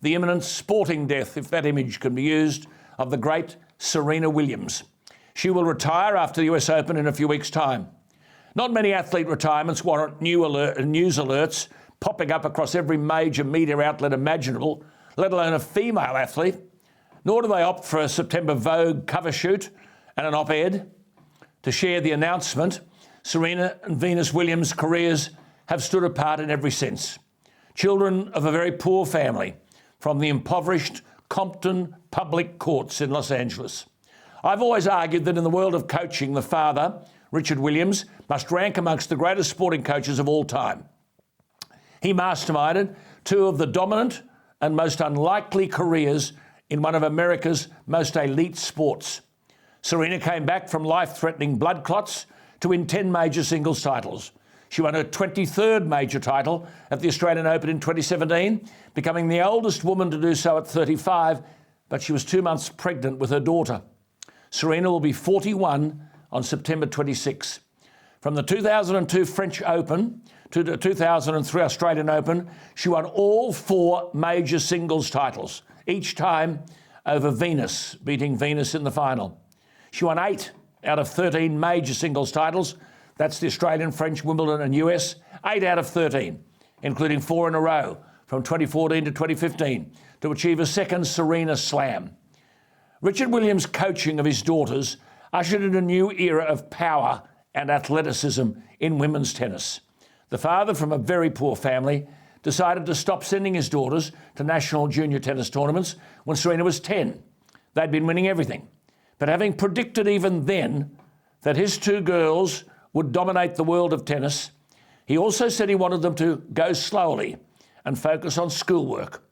the imminent sporting death, if that image can be used, of the great Serena Williams. She will retire after the US Open in a few weeks' time. Not many athlete retirements warrant news alerts popping up across every major media outlet imaginable, let alone a female athlete, nor do they opt for a September Vogue cover shoot and an op-ed. To share the announcement, Serena and Venus Williams' careers have stood apart in every sense. Children of a very poor family from the impoverished Compton public courts in Los Angeles. I've always argued that in the world of coaching, the father, Richard Williams, must rank amongst the greatest sporting coaches of all time. He masterminded two of the dominant and most unlikely careers in one of America's most elite sports. Serena came back from life-threatening blood clots to win 10 major singles titles. She won her 23rd major title at the Australian Open in 2017, becoming the oldest woman to do so at 35, but she was 2 months pregnant with her daughter. Serena will be 41 on September 26. From the 2002 French Open to the 2003 Australian Open, she won all 4 major singles titles, each time over Venus, beating Venus in the final. She won 8 out of 13 major singles titles. That's the Australian, French, Wimbledon and US. 8 out of 13, including 4 in a row from 2014 to 2015 to achieve a second Serena Slam. Richard Williams' coaching of his daughters ushered in a new era of power and athleticism in women's tennis. The father, from a very poor family, decided to stop sending his daughters to national junior tennis tournaments when Serena was 10. They'd been winning everything. But having predicted even then that his 2 girls would dominate the world of tennis, he also said he wanted them to go slowly and focus on schoolwork.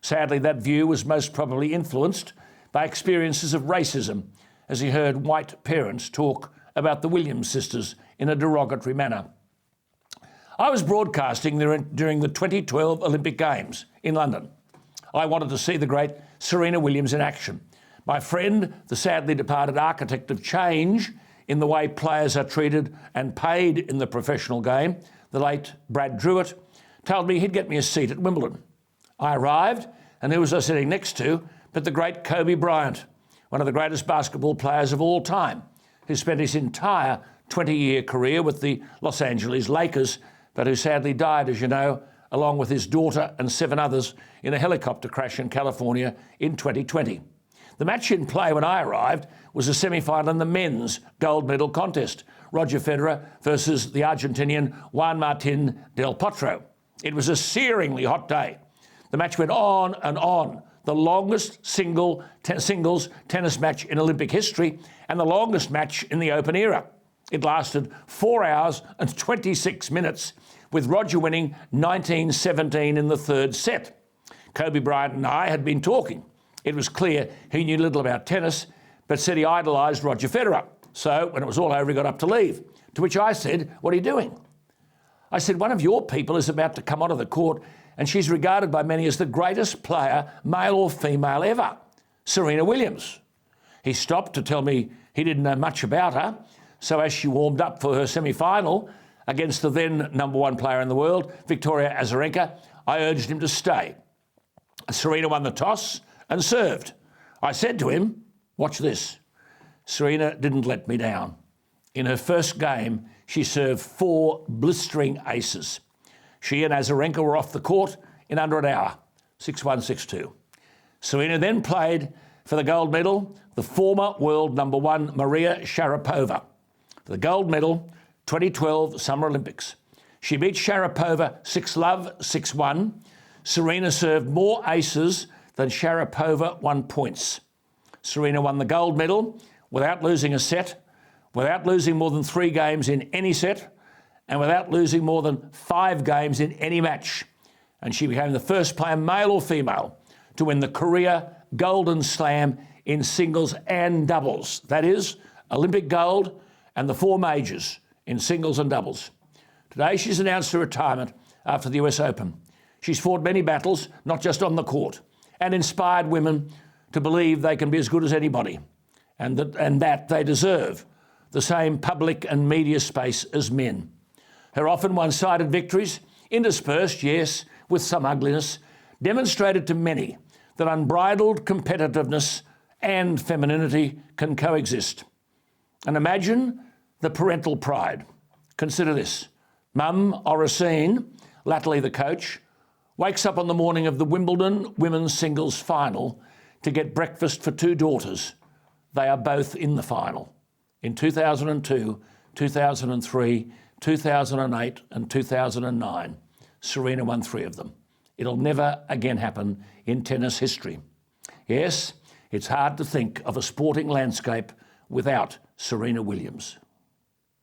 Sadly, that view was most probably influenced by experiences of racism as he heard white parents talk about the Williams sisters in a derogatory manner. I was broadcasting during the 2012 Olympic Games in London. I wanted to see the great Serena Williams in action. My friend, the sadly departed architect of change in the way players are treated and paid in the professional game, the late Brad Druitt, told me he'd get me a seat at Wimbledon. I arrived, and who was I sitting next to but the great Kobe Bryant, one of the greatest basketball players of all time, who spent his entire 20-year career with the Los Angeles Lakers, but who sadly died, as you know, along with his daughter and 7 others in a helicopter crash in California in 2020. The match in play when I arrived was a semi-final in the men's gold medal contest, Roger Federer versus the Argentinian Juan Martín del Potro. It was a searingly hot day. The match went on and on, the longest singles tennis match in Olympic history and the longest match in the Open era. It lasted 4 hours and 26 minutes, with Roger winning 19-17 in the 3rd set. Kobe Bryant and I had been talking. It was clear he knew little about tennis, but said he idolised Roger Federer. So when it was all over, he got up to leave, to which I said, "What are you doing?" I said, "One of your people is about to come onto the court, and she's regarded by many as the greatest player, male or female, ever, Serena Williams." He stopped to tell me he didn't know much about her, so as she warmed up for her semi-final against the then #1 player in the world, Victoria Azarenka, I urged him to stay. Serena won the toss and served. I said to him, "Watch this." Serena didn't let me down. In her first game, she served 4 blistering aces. She and Azarenka were off the court in under an hour, 6-1, 6-2. Serena then played for the gold medal, the former world #1 Maria Sharapova. For the gold medal, 2012 Summer Olympics. She beat Sharapova 6-love, 6-1. Serena served more aces than Sharapova won points. Serena won the gold medal without losing a set, without losing more than 3 games in any set, and without losing more than 5 games in any match. And she became the first player, male or female, to win the career Golden Slam in singles and doubles. That is, Olympic gold and the 4 majors in singles and doubles. Today, she's announced her retirement after the US Open. She's fought many battles, not just on the court, and inspired women to believe they can be as good as anybody, and that they deserve the same public and media space as men. Her often one-sided victories, interspersed, yes, with some ugliness, demonstrated to many that unbridled competitiveness and femininity can coexist. And imagine the parental pride. Consider this. Mum Oracine, latterly the coach, wakes up on the morning of the Wimbledon women's singles final to get breakfast for two daughters. They are both in the final. In 2002, 2003, 2008 and 2009, Serena won 3 of them. It'll never again happen in tennis history. Yes, it's hard to think of a sporting landscape without Serena Williams.